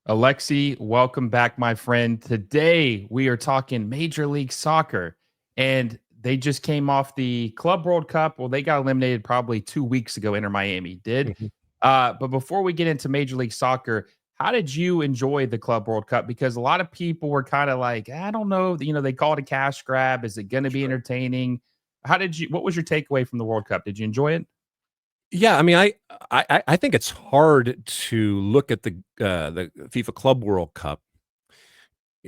Alexi, welcome back, my friend. Today we are talking Major League Soccer, and they just came off the Club World Cup. Well, they got eliminated probably 2 weeks ago. Inter Miami did. Mhm. But before we get into Major League Soccer, how did you enjoy the Club World Cup? Because a lot of people were kind of like, I don't know, they call it a cash grab. Is it going to be Sure. entertaining? What was your takeaway from the World Cup? Did you enjoy it? Yeah, I mean, I think it's hard to look at the FIFA Club World Cup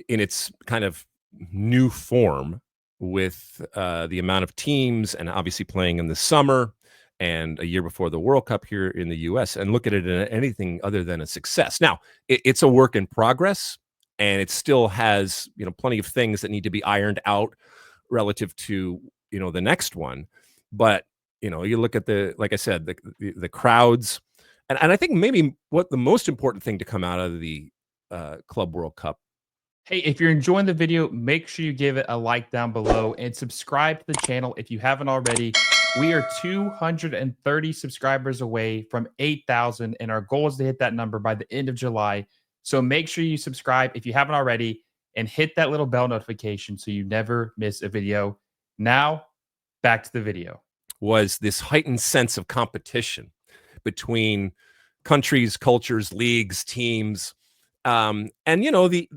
in its kind of new form with the amount of teams and obviously playing in the summer and a year before the World Cup here in the U.S. and look at it in anything other than a success. Now, it's a work in progress, and it still has plenty of things that need to be ironed out relative to the next one, but you look at like I said, the crowds, and I think maybe what the most important thing to come out of the Club World Cup. Hey, if you're enjoying the video, make sure you give it a like down below and subscribe to the channel if you haven't already. We are 230 subscribers away from 8,000, and our goal is to hit that number by the end of July. So make sure you subscribe if you haven't already and hit that little bell notification so you never miss a video. Now, back to the video. Was this heightened sense of competition between countries, cultures, leagues, teams, and the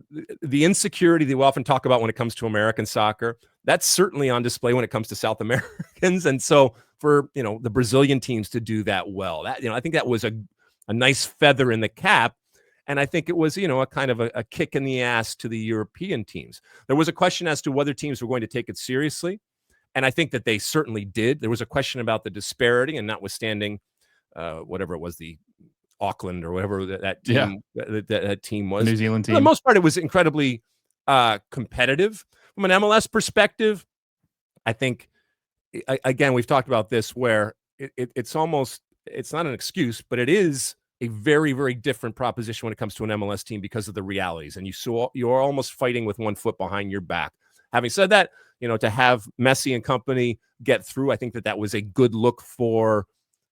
insecurity that we often talk about when it comes to American soccer. That's certainly on display when it comes to South Americans, and so for the Brazilian teams to do that well, that I think that was a nice feather in the cap. And I think it was, a kind of a kick in the ass to the European teams. There was a question as to whether teams were going to take it seriously. And I think that they certainly did. There was a question about the disparity, and notwithstanding whatever it was, the Auckland or whatever that team, that team was. The New Zealand team. For the most part, it was incredibly competitive. From an MLS perspective, I think, again, we've talked about this where it's not an excuse, but it is a very, very different proposition when it comes to an MLS team because of the realities. And you're almost fighting with one foot behind your back. Having said that, to have Messi and company get through, I think that was a good look for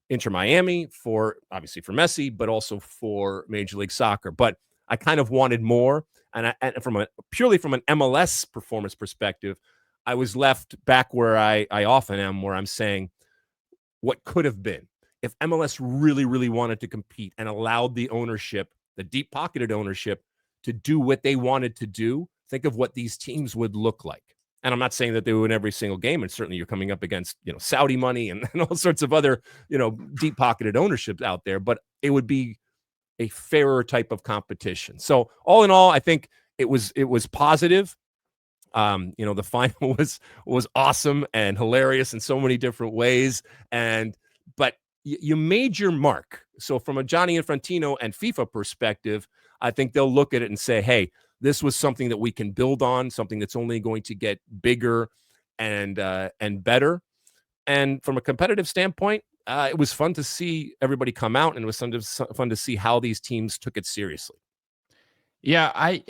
Inter Miami, obviously for Messi, but also for Major League Soccer. But I kind of wanted more. And purely from an MLS performance perspective, I was left back where I often am, where I'm saying, what could have been if MLS really, really wanted to compete and allowed the ownership, the deep-pocketed ownership, to do what they wanted to do. Think of what these teams would look like. And I'm not saying that they win every single game, and certainly you're coming up against Saudi money and all sorts of other deep-pocketed ownerships out there, but it would be a fairer type of competition. So all in all, I think it was positive. The final was awesome and hilarious in so many different ways, but you made your mark. So from a Gianni Infantino and FIFA perspective, I think they'll look at it and say, hey, this was something that we can build on, something that's only going to get bigger and better. And from a competitive standpoint, it was fun to see everybody come out, and it was fun to see how these teams took it seriously. Yeah, I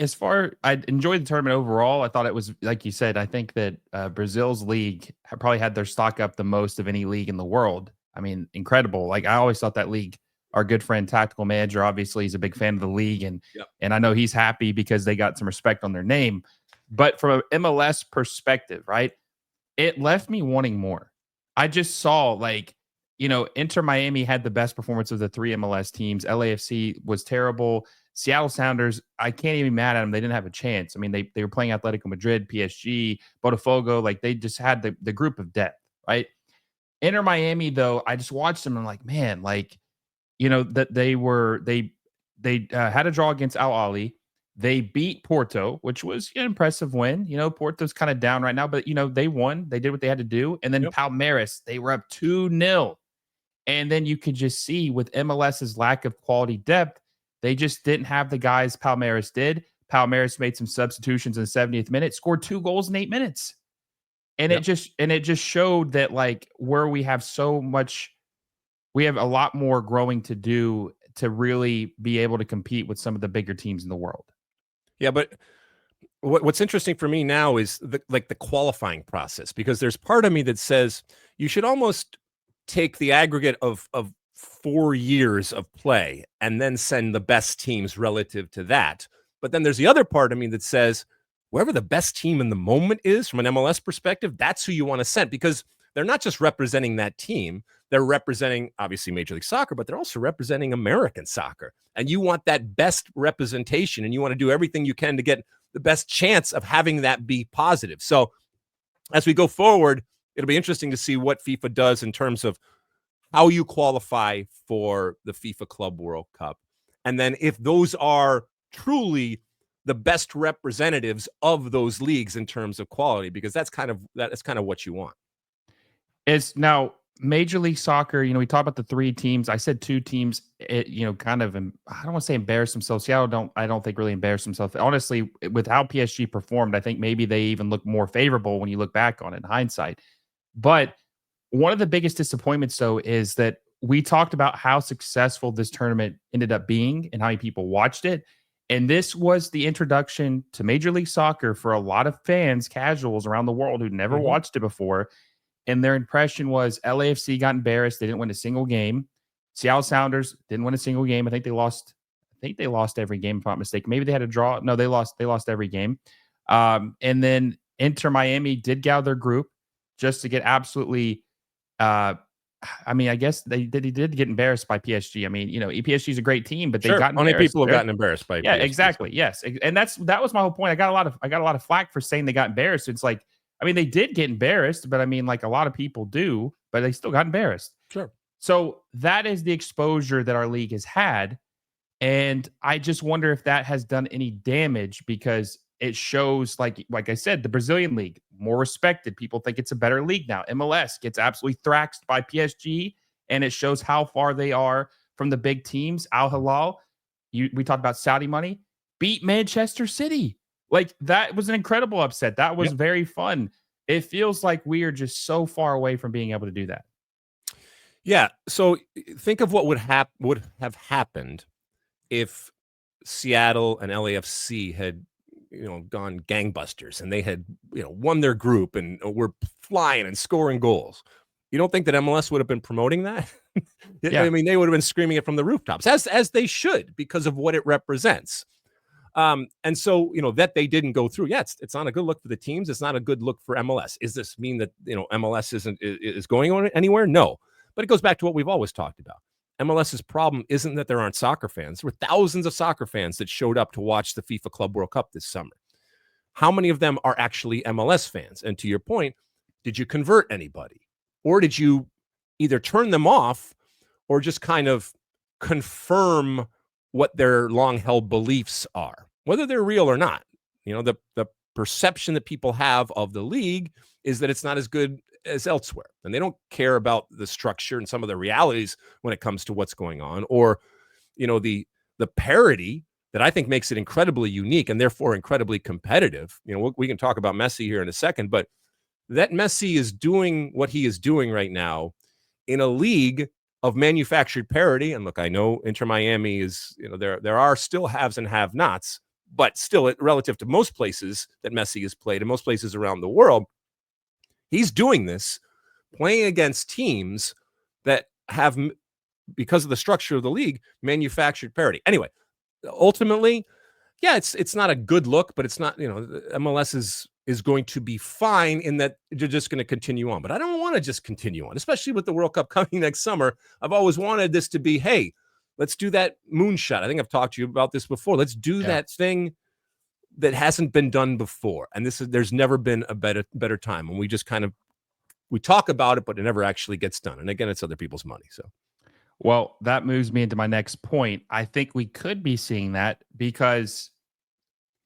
enjoyed the tournament overall. I thought it was, like you said, I think that Brazil's league probably had their stock up the most of any league in the world. I mean, incredible. Like, I always thought that league, our good friend, tactical manager, obviously he's a big fan of the league. And I know he's happy because they got some respect on their name. But from an MLS perspective, right, it left me wanting more. I just saw, like, Inter Miami had the best performance of the three MLS teams. LAFC was terrible. Seattle Sounders, I can't even be mad at them. They didn't have a chance. I mean, they were playing Atletico Madrid, PSG, Botafogo. Like, they just had the group of depth, right? Inter Miami, though, I just watched them and I'm like, man, like, that they had a draw against Al Ahly. They beat Porto, which was an impressive win. Porto's kind of down right now, but they won. They did what they had to do. And then Palmeiras, they were up 2-0. And then you could just see with MLS's lack of quality depth, they just didn't have the guys Palmeiras did. Palmeiras made some substitutions in the 70th minute, scored 2 goals in 8 minutes. And it just showed that, like, where we have we have a lot more growing to do to really be able to compete with some of the bigger teams in the world. Yeah, but what's interesting for me now is the qualifying process, because there's part of me that says you should almost take the aggregate of 4 years of play and then send the best teams relative to that. But then there's the other part of me that says, wherever the best team in the moment is from an MLS perspective, that's who you want to send, because they're not just representing that team. They're representing, obviously, Major League Soccer, but they're also representing American soccer. And you want that best representation, and you want to do everything you can to get the best chance of having that be positive. So as we go forward, it'll be interesting to see what FIFA does in terms of how you qualify for the FIFA Club World Cup. And then if those are truly the best representatives of those leagues in terms of quality, because that's kind of what you want. It's now Major League Soccer. We talked about the 3 teams. I said 2 teams. Kind of. I don't want to say embarrass themselves. Seattle I don't think really embarrassed themselves. Honestly, with how PSG performed, I think maybe they even look more favorable when you look back on it in hindsight. But one of the biggest disappointments, though, is that we talked about how successful this tournament ended up being and how many people watched it. And this was the introduction to Major League Soccer for a lot of fans, casuals around the world who'd never watched it before. And their impression was LAFC got embarrassed. They didn't win a single game. Seattle Sounders didn't win a single game. I think they lost every game, if I'm not mistaken. Maybe they had a draw. No, they lost every game. And then Inter Miami did gather their group just to get absolutely I guess they did get embarrassed by PSG. PSG is a great team, but they got embarrassed. Only people have gotten embarrassed by PSG. PSG. Exactly. So. Yes. And that was my whole point. I got a lot of flack for saying they got embarrassed. It's like, they did get embarrassed, but like a lot of people do, but they still got embarrassed. Sure. So that is the exposure that our league has had. And I just wonder if that has done any damage, because it shows, like I said, the Brazilian league, more respected. People think it's a better league now. MLS gets absolutely thrashed by PSG, and it shows how far they are from the big teams. Al Hilal, we talked about Saudi money, beat Manchester City. Like, that was an incredible upset. That was very fun. It feels like we are just so far away from being able to do that. Yeah. So think of what would have happened if Seattle and LAFC had gone gangbusters and they had won their group and were flying and scoring goals. You don't think that MLS would have been promoting that? Yeah. They would have been screaming it from the rooftops, as they should, because of what it represents. And so, that they didn't go through. Yeah, it's not a good look for the teams. It's not a good look for MLS. Does this mean that, MLS is going on anywhere? No. But it goes back to what we've always talked about. MLS's problem isn't that there aren't soccer fans. There were thousands of soccer fans that showed up to watch the FIFA Club World Cup this summer. How many of them are actually MLS fans? And to your point, did you convert anybody? Or did you either turn them off or just kind of confirm what their long-held beliefs are, whether they're real or not? The perception that people have of the league is that it's not as good as elsewhere, and they don't care about the structure and some of the realities when it comes to what's going on, or the parity that I think makes it incredibly unique and therefore incredibly competitive. We can talk about Messi here in a second, but that Messi is doing what he is doing right now in a league of manufactured parity. And look, I know Inter Miami is, there are still haves and have-nots, but still, relative to most places that Messi has played in most places around the world, he's doing this playing against teams that have, because of the structure of the league, manufactured parity. Anyway, ultimately, yeah, it's not a good look, but it's not, MLS is going to be fine in that you're just going to continue on. But I don't want to just continue on, especially with the World Cup coming next summer. I've always wanted this to be, hey, let's do that moonshot. I think I've talked to you about this before. Let's do that thing that hasn't been done before. And there's never been a better time. And we just we talk about it, but it never actually gets done. And again, it's other people's money. So, well, that moves me into my next point. I think we could be seeing that because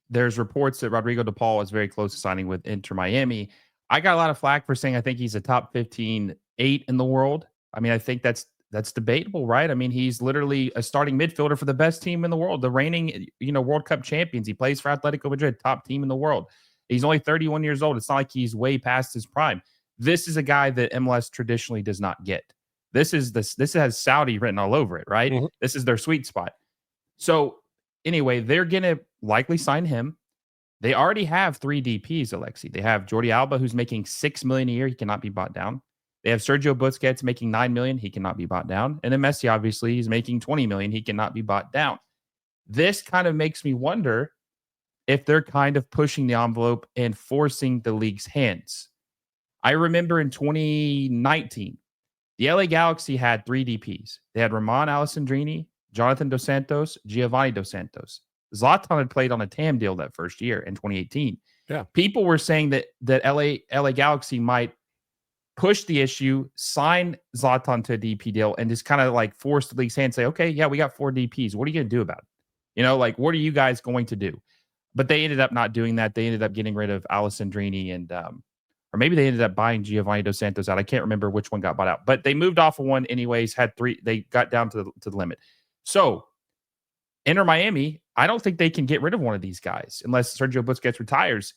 there's reports that Rodrigo De Paul is very close to signing with Inter Miami. I got a lot of flack for saying I think he's a top 15 8 in the world. I think that's debatable, right? He's literally a starting midfielder for the best team in the world, the reigning, World Cup champions. He plays for Atletico Madrid, top team in the world. He's only 31 years old. It's not like he's way past his prime. This is a guy that MLS traditionally does not get. This has Saudi written all over it, right? Mm-hmm. This is their sweet spot. So anyway, they're going to likely sign him. They already have 3 DPs, Alexi. They have Jordi Alba, who's making $6 million a year. He cannot be bought down. They have Sergio Busquets making $9 million. He cannot be bought down. And then Messi, obviously, he's making $20 million. He cannot be bought down. This kind of makes me wonder if they're kind of pushing the envelope and forcing the league's hands. I remember in 2019, the LA Galaxy had 3 DPs. They had Ramon Alessandrini, Jonathan Dos Santos, Giovanni Dos Santos. Zlatan had played on a TAM deal that first year in 2018. Yeah. People were saying that LA Galaxy might push the issue, sign Zlatan to a DP deal, and just kind of like force the league's hand, say, okay, yeah, we got 4 DPs. What are you going to do about it? You know, like, what are you guys going to do? But they ended up not doing that. They ended up getting rid of Alessandrini and, or maybe they ended up buying Giovanni Dos Santos out. I can't remember which one got bought out, but they moved off of one anyways, had 3. They got down to the limit. So Inter Miami, I don't think they can get rid of one of these guys unless Sergio Busquets retires.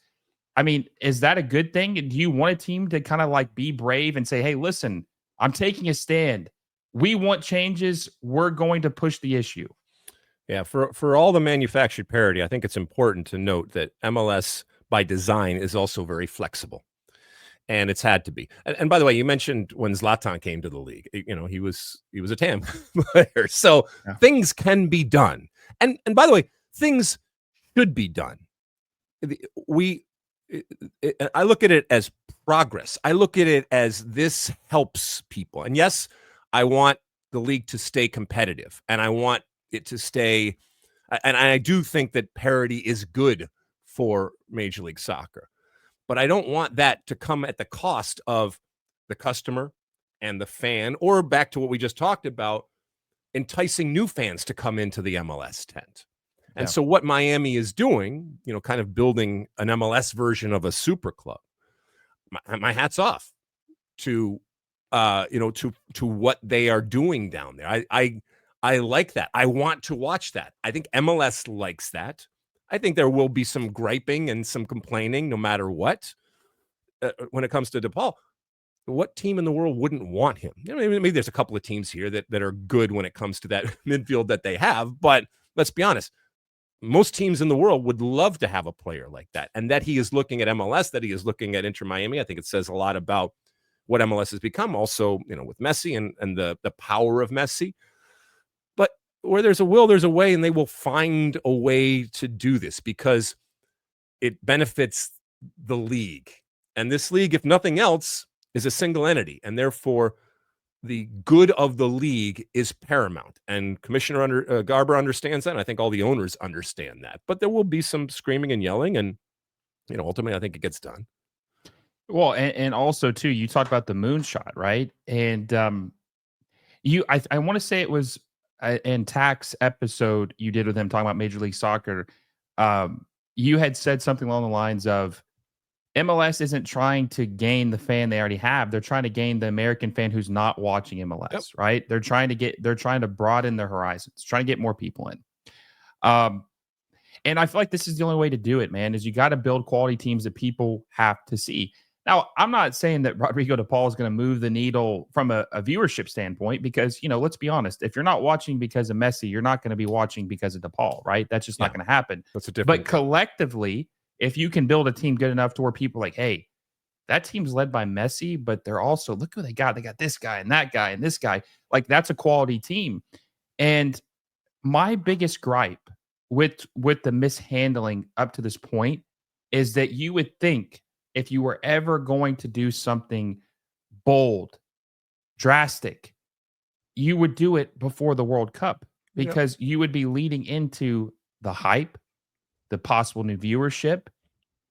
I mean, is that a good thing? Do you want a team to kind of like be brave and say, hey, listen, I'm taking a stand. We want changes. We're going to push the issue. Yeah, for all the manufactured parity, I think it's important to note that MLS by design is also very flexible. And it's had to be. And by the way, you mentioned when Zlatan came to the league, you know, he was a TAM player. So things can be done. And by the way, things should be done. I look at it as progress. I look at it as this helps people. And yes, I want the league to stay competitive, and I want it to stay. And I do think that parity is good for Major League Soccer, but I don't want that to come at the cost of the customer and the fan, or back to what we just talked about, enticing new fans to come into the MLS tent. And so what Miami is doing, you know, kind of building an MLS version of a super club. My hat's off to, you know, to what they are doing down there. I like that. I want to watch that. I think MLS likes that. I think there will be some griping and some complaining no matter what. When it comes to De Paul, what team in the world wouldn't want him? You know, maybe there's a couple of teams here that are good when it comes to that midfield that they have, but let's be honest. Most teams in the world would love to have a player like that. And that he is looking at MLS, that he is looking at Inter Miami, I think it says a lot about what MLS has become. Also, you know, with Messi and the power of Messi. But where there's a will, there's a way, and they will find a way to do this because it benefits the league. And this league, if nothing else, is a single entity. And therefore, the good of the league is paramount, and Commissioner Garber understands that. And I think all the owners understand that, but there will be some screaming and yelling, and you know, ultimately, I think it gets done. Well, and also too, you talked about the moonshot, right? And I want to say it was in Tax episode you did with him talking about Major League Soccer. You had said something along the lines of, MLS isn't trying to gain the fan they already have. They're trying to gain the American fan who's not watching MLS, right? They're trying to broaden their horizons, trying to get more people in. And I feel like this is the only way to do it, man, is you got to build quality teams that people have to see. Now, I'm not saying that Rodrigo De Paul is going to move the needle from a viewership standpoint, because, you know, let's be honest, if you're not watching because of Messi, you're not going to be watching because of De Paul, right? That's just not going to happen. That's a different. But collectively, if you can build a team good enough to where people are like, hey, that team's led by Messi, but they're also, look who they got. They got this guy and that guy and this guy. Like, that's a quality team. And my biggest gripe with the mishandling up to this point is that you would think if you were ever going to do something bold, drastic, you would do it before the World Cup, because you would be leading into the hype, the possible new viewership,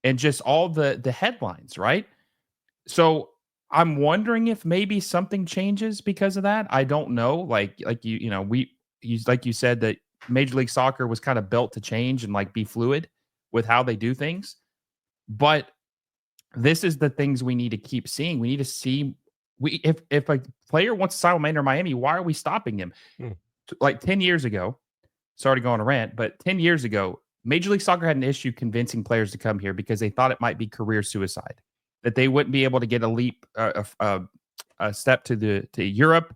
and just all the headlines, right? So I'm wondering if maybe something changes because of that. I don't know. Like you said that Major League Soccer was kind of built to change and like be fluid with how they do things. But this is the things we need to keep seeing. We need to see if a player wants to sign with Inter Miami, why are we stopping him? Like 10 years ago, sorry to go on a rant, but 10 years ago, Major League Soccer had an issue convincing players to come here because they thought it might be career suicide, that they wouldn't be able to get a leap, a step to Europe,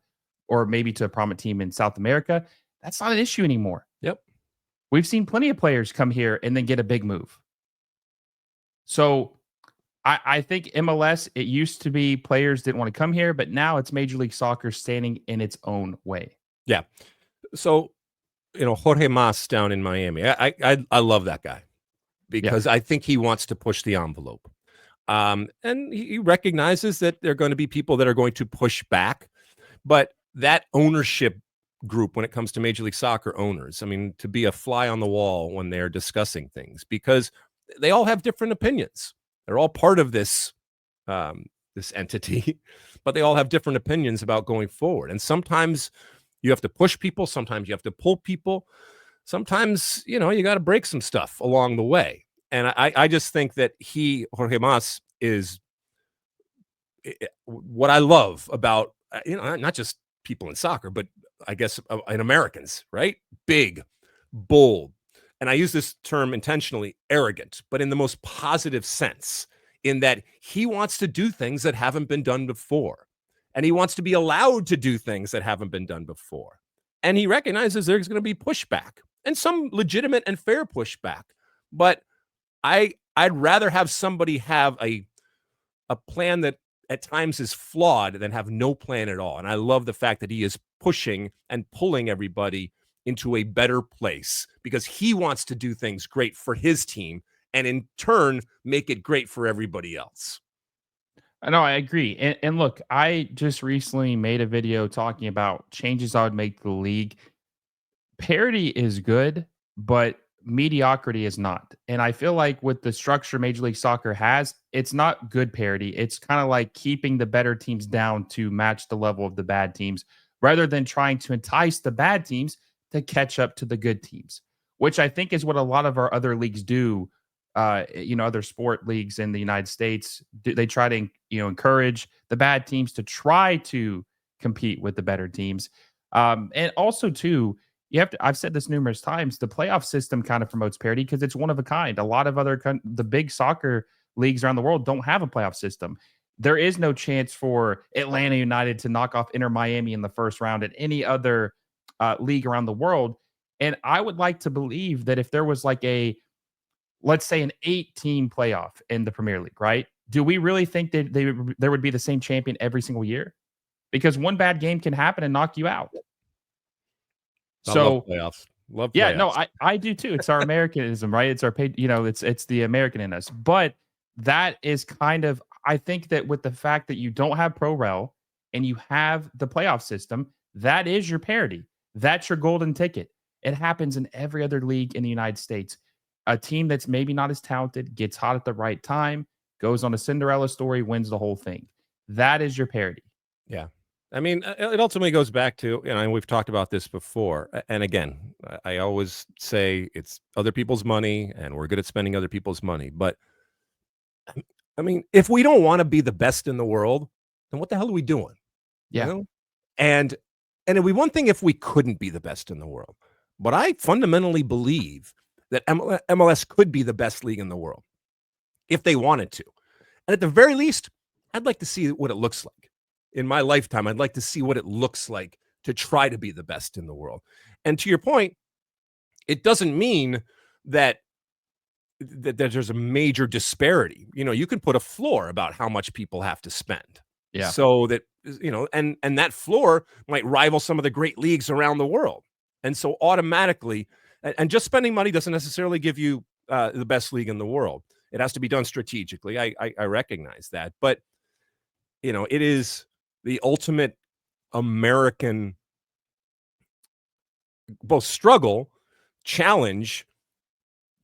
or maybe to a prominent team in South America. That's not an issue anymore. Yep. We've seen plenty of players come here and then get a big move. So I think MLS, it used to be players didn't want to come here, but now it's Major League Soccer standing in its own way. Yeah. So, Jorge Mas down in Miami, I love that guy Yeah. because I think he wants to push the envelope. And he recognizes that there are going to be people that are going to push back, but that ownership group, when it comes to Major League Soccer owners, I mean, to be a fly on the wall when they're discussing things, because they all have different opinions. They're all part of this entity, but they all have different opinions about going forward. And sometimes you have to push people, sometimes you have to pull people, sometimes you got to break some stuff along the way. And I just think that Jorge Mas, is what I love about not just people in soccer, but I guess in Americans, right? Big, bold, and I use this term intentionally, arrogant, but in the most positive sense, in that he wants to do things that haven't been done before, and he wants to be allowed to do things that haven't been done before, and he recognizes there's going to be pushback and some legitimate and fair pushback, but I'd rather have somebody have a plan that at times is flawed than have no plan at all. And I love the fact that he is pushing and pulling everybody into a better place because he wants to do things great for his team and in turn make it great for everybody else. I know, I agree. And look, I just recently made a video talking about changes I would make to the league. Parity is good, but mediocrity is not. And I feel like with the structure Major League Soccer has, it's not good parity. It's kind of like keeping the better teams down to match the level of the bad teams rather than trying to entice the bad teams to catch up to the good teams, which I think is what a lot of our other leagues do. Other sport leagues in the United States, they try to, encourage the bad teams to try to compete with the better teams. And also, too, I've said this numerous times, the playoff system kind of promotes parity because it's one of a kind. A lot of the big soccer leagues around the world don't have a playoff system. There is no chance for Atlanta United to knock off Inter Miami in the first round at any other league around the world. And I would like to believe that if there was like let's say an 8-team playoff in the Premier League, right? Do we really think that there would be the same champion every single year? Because one bad game can happen and knock you out. I love So playoffs. Love yeah, playoffs. no, I do too. It's our Americanism, right? It's our it's the American in us. But that is kind of, I think that with the fact that you don't have Pro Rel and you have the playoff system, that is your parity. That's your golden ticket. It happens in every other league in the United States. A team that's maybe not as talented gets hot at the right time, goes on a Cinderella story, wins the whole thing. That is your parity. Yeah. I mean, it ultimately goes back to, and we've talked about this before. And again, I always say it's other people's money and we're good at spending other people's money. But I mean, if we don't want to be the best in the world, then what the hell are we doing? Yeah. And it'd be one thing if we couldn't be the best in the world. But I fundamentally believe that MLS could be the best league in the world if they wanted to. And at the very least, I'd like to see what it looks like. In my lifetime, I'd like to see what it looks like to try to be the best in the world. And to your point, it doesn't mean that there's a major disparity. You can put a floor about how much people have to spend. Yeah. So that, and that floor might rival some of the great leagues around the world. And so automatically, and just spending money doesn't necessarily give you the best league in the world. It has to be done strategically. I recognize that. But, it is the ultimate American both struggle, challenge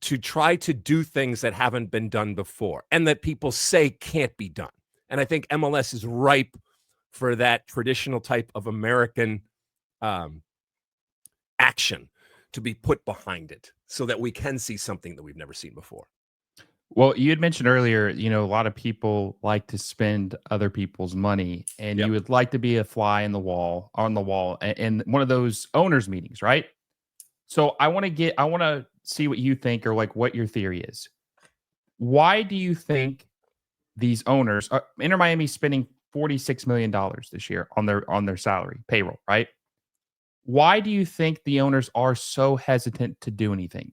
to try to do things that haven't been done before and that people say can't be done. And I think MLS is ripe for that traditional type of American action to be put behind it so that we can see something that we've never seen before. Well, you had mentioned earlier, a lot of people like to spend other people's money, and you would like to be a fly on the wall in one of those owners meetings, right? So I want to see what you think or like what your theory is. Why do you think these owners, Inter Miami spending $46 million this year on their salary payroll, right? Why do you think the owners are so hesitant to do anything?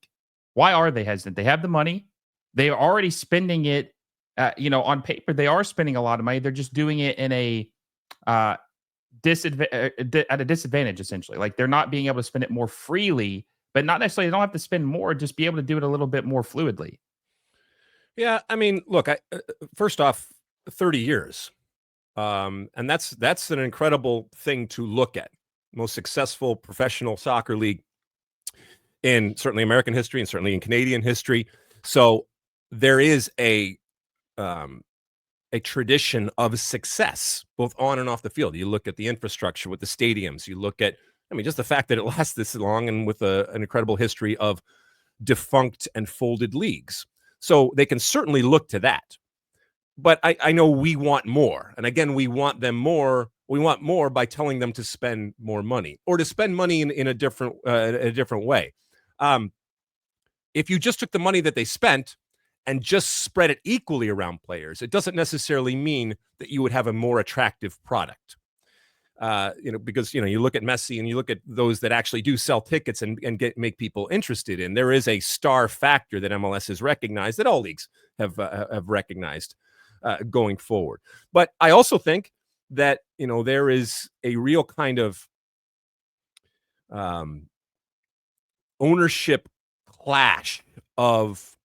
Why are they hesitant? They have the money. They are already spending it on paper they are spending a lot of money. They're just doing it in a uh, at a disadvantage, essentially. Like they're not being able to spend it more freely, but not necessarily. They don't have to spend more. Just be able to do it a little bit more fluidly. Yeah, I mean, look, first off, 30 years. And that's an incredible thing to look at. Most successful professional soccer league in certainly American history and certainly in Canadian history. So there is a tradition of success both on and off the field. You look at the infrastructure with the stadiums. You look at, I mean, just the fact that it lasts this long and with an incredible history of defunct and folded leagues. So they can certainly look to that. But I know we want more. And again, we want them more. We want more by telling them to spend more money or to spend money in a different way. If you just took the money that they spent and just spread it equally around players, it doesn't necessarily mean that you would have a more attractive product. Because you look at Messi and you look at those that actually do sell tickets and make people interested in. There is a star factor that MLS has recognized, that all leagues have recognized going forward. But I also think that there is a real kind of ownership clash of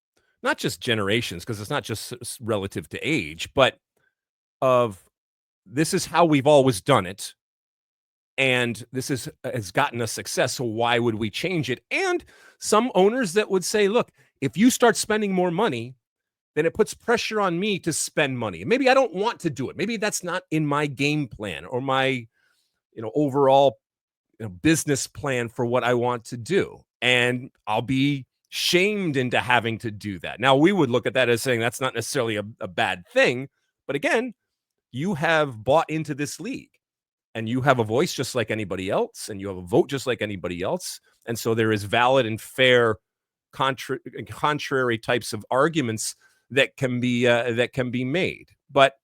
not just generations, because it's not just relative to age, but of this is how we've always done it. And this has gotten us success. So why would we change it? And some owners that would say, look, if you start spending more money, then it puts pressure on me to spend money. Maybe I don't want to do it. Maybe that's not in my game plan or my, overall business plan for what I want to do. And I'll be shamed into having to do that. Now, we would look at that as saying that's not necessarily a bad thing. But again, you have bought into this league. And you have a voice just like anybody else, and you have a vote just like anybody else. And so there is valid and fair contrary types of arguments that can be made. But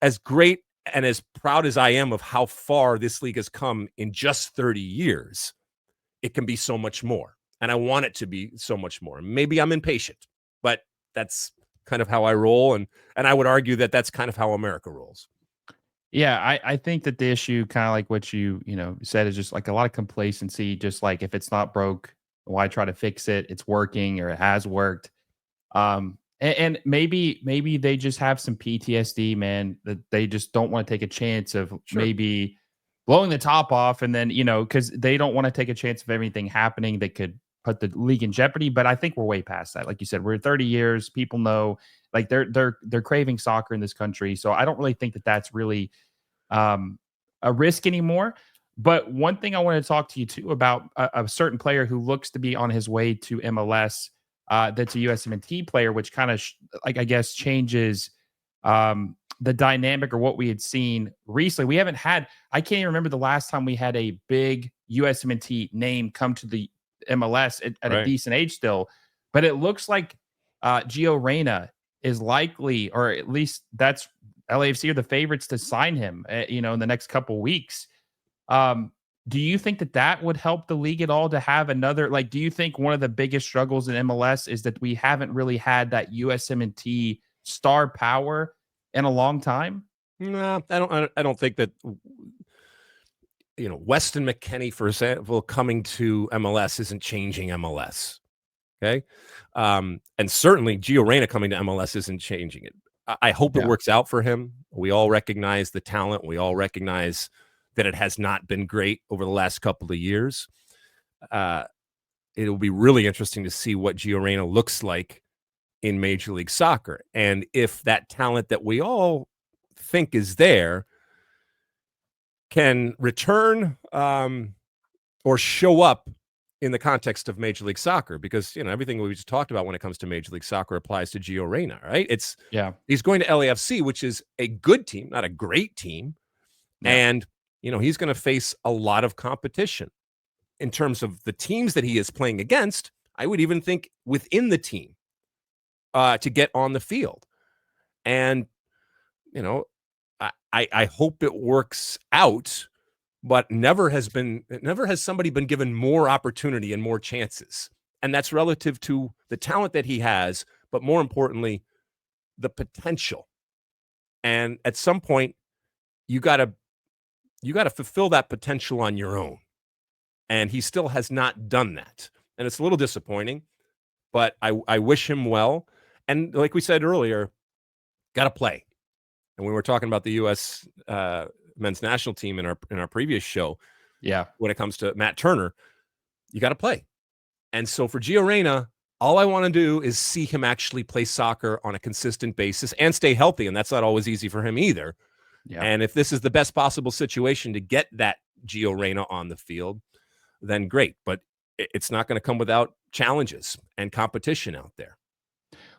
as great and as proud as I am of how far this league has come in just 30 years, it can be so much more. And I want it to be so much more. Maybe I'm impatient, but that's kind of how I roll. And I would argue that that's kind of how America rolls. Yeah, I think that the issue, kind of like what you said, is just like a lot of complacency. Just like if it's not broke, why try to fix it? It's working or it has worked. And maybe they just have some PTSD, man, that they just don't want to take a chance of maybe blowing the top off, and then because they don't want to take a chance of everything happening that could put the league in jeopardy. But I think we're way past that. Like you said, we're 30 years. People know, like they're craving soccer in this country. So I don't really think that that's really a risk anymore. But one thing I wanted to talk to you too about a certain player who looks to be on his way to MLS. That's a USMT player, which kind of I guess changes the dynamic or what we had seen recently. We haven't had. I can't even remember the last time we had a big USMT name come to the MLS at a decent age still. But it looks like Gio Reyna is likely, or at least that's LAFC are the favorites to sign him, in the next couple weeks. Do you think that would help the league at all to have another? Like, do you think one of the biggest struggles in MLS is that we haven't really had that USMT star power in a long time? No, I don't think that. Weston McKennie, for example, coming to MLS isn't changing MLS. Okay. And certainly Gio Reyna coming to MLS isn't changing it. I hope it works out for him. We all recognize the talent. We all recognize that it has not been great over the last couple of years. It'll be really interesting to see what Gio Reyna looks like in Major League Soccer. And if that talent that we all think is there can return or show up in the context of Major League Soccer, because everything we just talked about when it comes to Major League Soccer applies to Gio Reyna, right? He's going to LAFC, which is a good team, not a great team, and he's going to face a lot of competition in terms of the teams that he is playing against. I would even think within the team to get on the field, and I hope it works out. But never has somebody been given more opportunity and more chances. And that's relative to the talent that he has, but more importantly, the potential. And at some point, you got to fulfill that potential on your own. And he still has not done that. And it's a little disappointing, but I wish him well. And like we said earlier, got to play. And we were talking about the U.S. Men's national team in our previous show. Yeah. When it comes to Matt Turner, you got to play. And so for Gio Reyna, all I want to do is see him actually play soccer on a consistent basis and stay healthy. And that's not always easy for him either. Yeah. And if this is the best possible situation to get that Gio Reyna on the field, then great. But it's not going to come without challenges and competition out there.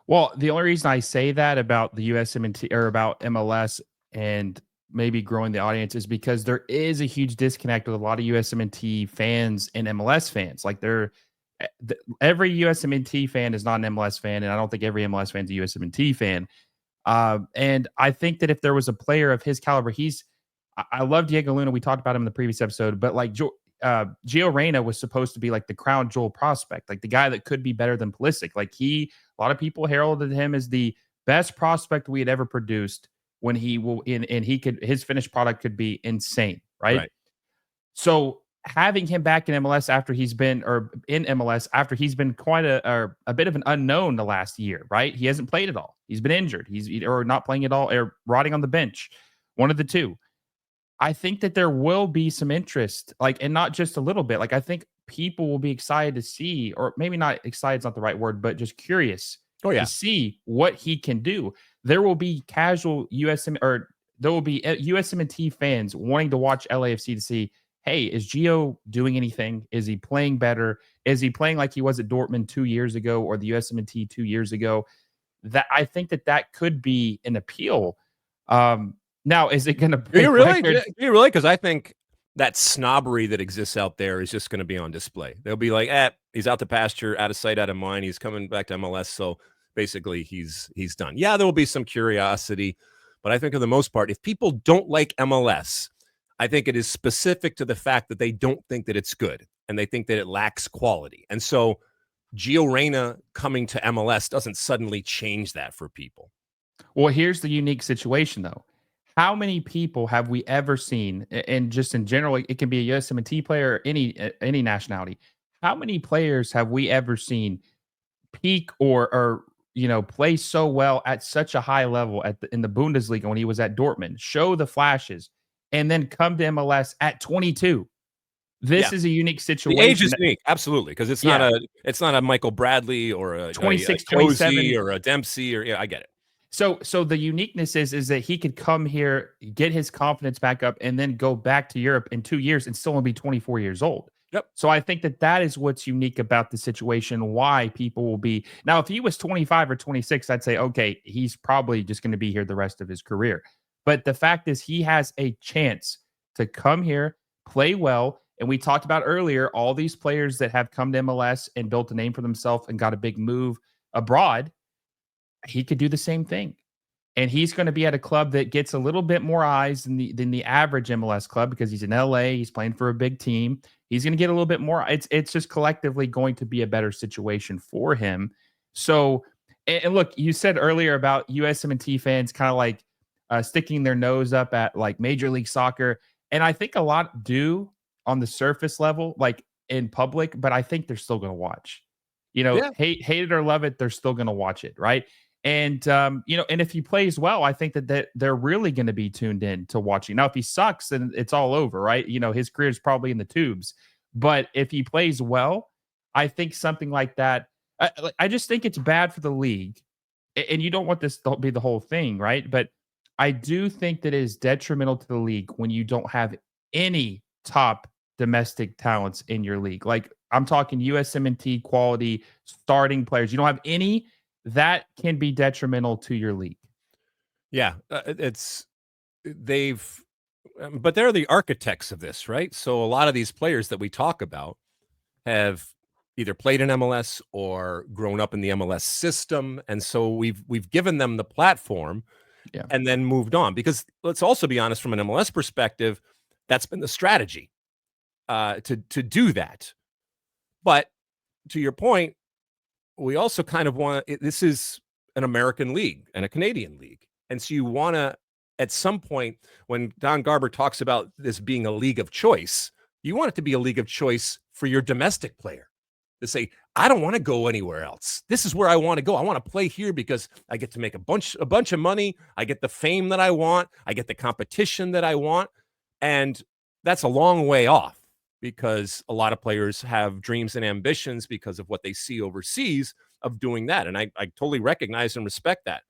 Well, the only reason I say that about the USMT or about MLS and maybe growing the audience is because there is a huge disconnect with a lot of USMT fans and MLS fans. Like every USMT fan is not an MLS fan, and I don't think every MLS fan is a USMT fan. And I think that if there was a player of his caliber, I love Diego Luna. We talked about him in the previous episode, but like Gio Reyna was supposed to be like the crown jewel prospect, like the guy that could be better than Pulisic. Like a lot of people heralded him as the best prospect we had ever produced when his finished product could be insane. Right. So having him back in MLS after he's been quite a bit of an unknown the last year, right? He hasn't played at all. He's been injured. He's or not playing at all or rotting on the bench. One of the two. I think that there will be some interest, and not just a little bit. Like, I think people will be excited to see, or maybe not excited is not the right word, but just curious to see what he can do. There will be casual there will be USMT fans wanting to watch LAFC to see, hey, is Gio doing anything? Is he playing better? Is he playing like he was at Dortmund 2 years ago or the USMT 2 years ago? That I think that could be an appeal. Now, is it going to break records? Do you really? Because I think that snobbery that exists out there is just going to be on display. They'll be like, he's out to pasture, out of sight, out of mind. He's coming back to MLS. So basically he's done. Yeah, there will be some curiosity. But I think for the most part, if people don't like MLS, I think it is specific to the fact that they don't think that it's good and they think that it lacks quality. And so Gio Reyna coming to MLS doesn't suddenly change that for people. Well, here's the unique situation, though. How many people have we ever seen, and just in general, it can be a USMT player or any nationality. How many players have we ever seen peak or play so well at such a high level in the Bundesliga when he was at Dortmund, show the flashes, and then come to MLS at 22? This is a unique situation. The age is unique, absolutely, because it's not a Michael Bradley or a 26, a 27 or a Dempsey or I get it. So the uniqueness is that he could come here, get his confidence back up, and then go back to Europe in 2 years and still only be 24 years old. Yep. So I think that is what's unique about the situation, why people will be. Now, if he was 25 or 26, I'd say, okay, he's probably just going to be here the rest of his career. But the fact is he has a chance to come here, play well. And we talked about earlier, all these players that have come to MLS and built a name for themselves and got a big move abroad, he could do the same thing. And he's going to be at a club that gets a little bit more eyes than the average MLS club because he's in LA. He's playing for a big team. He's going to get a little bit more. It's just collectively going to be a better situation for him. So, and look, you said earlier about USMT fans kind of like sticking their nose up at like Major League Soccer. And I think a lot do on the surface level, like in public, but I think they're still going to watch. Hate it or love it, they're still going to watch it, right? And, and if he plays well, I think that they're really going to be tuned in to watching. Now, if he sucks, then it's all over, right? His career is probably in the tubes. But if he plays well, I think something like that, I just think it's bad for the league. And you don't want this to be the whole thing, right? But I do think that it is detrimental to the league when you don't have any top domestic talents in your league. Like, I'm talking USMNT quality starting players. You don't have any. That can be detrimental to your league. Yeah, but they're the architects of this, right? So a lot of these players that we talk about have either played in MLS or grown up in the MLS system, and so we've given them the platform, and then moved on. Because let's also be honest, from an MLS perspective, that's been the strategy to do that. But to your point, we also kind of want this is an American league and a Canadian league. And so you want to, at some point, when Don Garber talks about this being a league of choice, you want it to be a league of choice for your domestic player to say, I don't want to go anywhere else. This is where I want to go. I want to play here because I get to make a bunch of money. I get the fame that I want. I get the competition that I want. And that's a long way off because a lot of players have dreams and ambitions because of what they see overseas of doing that. And I totally recognize and respect that.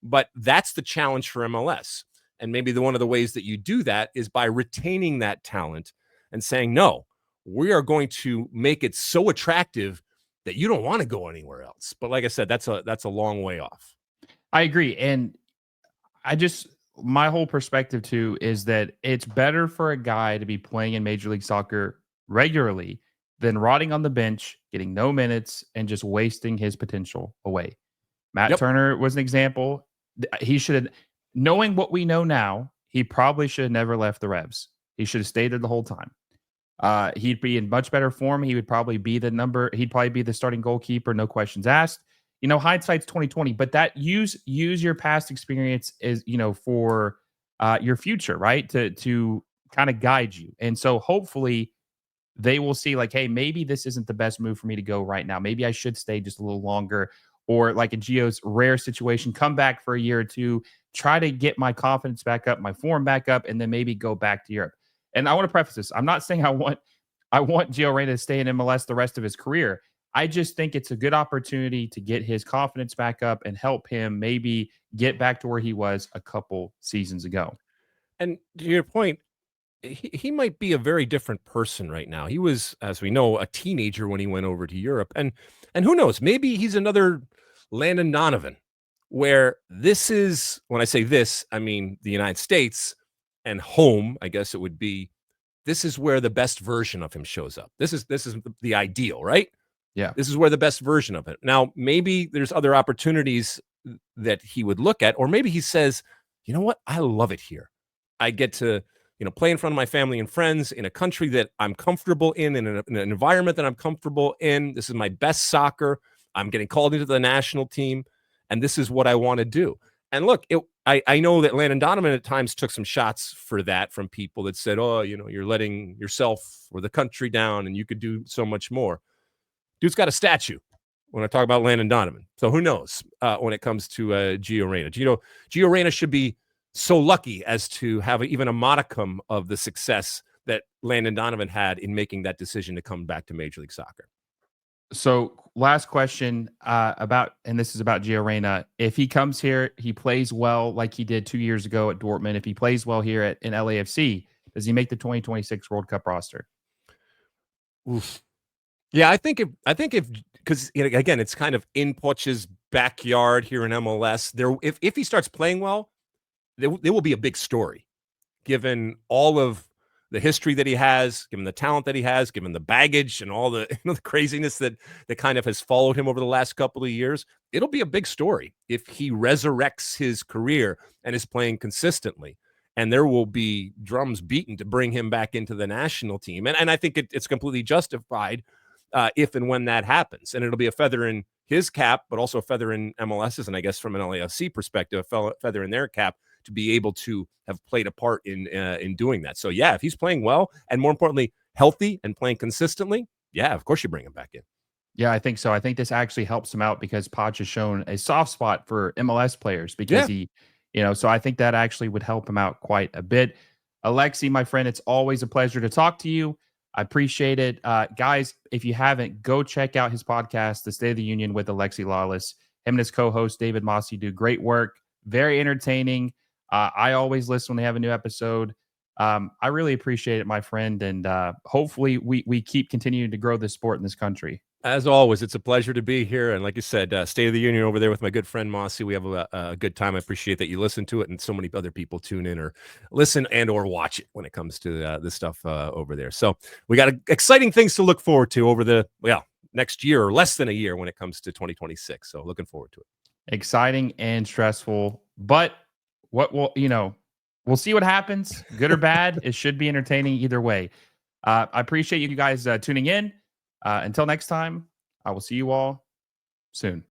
But that's the challenge for MLS. And maybe one of the ways that you do that is by retaining that talent and saying, no, we are going to make it so attractive that you don't want to go anywhere else. But like I said, that's a long way off. I agree. And my whole perspective too is that it's better for a guy to be playing in Major League Soccer regularly than rotting on the bench, getting no minutes, and just wasting his potential away. Matt Turner was an example. He should have, knowing what we know now, he probably should have never left the Revs. He should have stayed there the whole time. He'd be in much better form. He'd probably be the starting goalkeeper, no questions asked. Hindsight's 2020, but that use your past experience is, for your future, right? To kind of guide you. And so hopefully they will see like, hey, maybe this isn't the best move for me to go right now. Maybe I should stay just a little longer. Or like in Gio's rare situation, come back for a year or two, try to get my confidence back up, my form back up, and then maybe go back to Europe. And I want to preface this. I'm not saying I want Gio Reyna to stay in MLS the rest of his career. I just think it's a good opportunity to get his confidence back up and help him maybe get back to where he was a couple seasons ago. And to your point, he might be a very different person right now. He was, as we know, a teenager when he went over to Europe. And who knows, maybe he's another Landon Donovan, where this is, when I say this, I mean the United States and home, I guess it would be, this is where the best version of him shows up. This is the ideal, right? Yeah. This is where the best version of it. Now, maybe there's other opportunities that he would look at, or maybe he says, you know what? I love it here. I get to, play in front of my family and friends in a country that I'm comfortable in an environment that I'm comfortable in. This is my best soccer. I'm getting called into the national team, and this is what I want to do. And look, I know that Landon Donovan at times took some shots for that from people that said, oh, you're letting yourself or the country down and you could do so much more. Dude's got a statue when I talk about Landon Donovan. So who knows when it comes to Gio Reyna. Gio Reyna should be so lucky as to have even a modicum of the success that Landon Donovan had in making that decision to come back to Major League Soccer. So last question and this is about Gio Reyna. If he comes here, he plays well like he did 2 years ago at Dortmund. If he plays well here in LAFC, does he make the 2026 World Cup roster? Oof. Yeah, I think if because again, it's kind of in Poch's backyard here in MLS. If he starts playing well, there will be a big story, given all of the history that he has, given the talent that he has, given the baggage and all the, the craziness that kind of has followed him over the last couple of years. It'll be a big story if he resurrects his career and is playing consistently. And there will be drums beaten to bring him back into the national team. And I think it's completely justified if and when that happens. And it'll be a feather in his cap, but also a feather in MLS's, and I guess from an LAFC perspective, a feather in their cap to be able to have played a part in doing that. So yeah, if he's playing well and more importantly, healthy and playing consistently, yeah, of course you bring him back in. Yeah, I think so. I think this actually helps him out because Poch has shown a soft spot for MLS players because so I think that actually would help him out quite a bit. Alexi, my friend, it's always a pleasure to talk to you. I appreciate it. Guys, if you haven't, go check out his podcast, The State of the Union with Alexi Lalas. Him and his co-host, David Mossy, do great work. Very entertaining. I always listen when they have a new episode. I really appreciate it, my friend. And hopefully we keep continuing to grow this sport in this country. As always, it's a pleasure to be here. And like you said, State of the Union over there with my good friend Mossy. We have a good time. I appreciate that you listen to it, and so many other people tune in or listen and or watch it when it comes to this stuff over there. So we got exciting things to look forward to over the next year or less than a year when it comes to 2026. So looking forward to it. Exciting and stressful, but we'll see what happens, good or bad. It should be entertaining either way. I appreciate you guys tuning in. Until next time, I will see you all soon.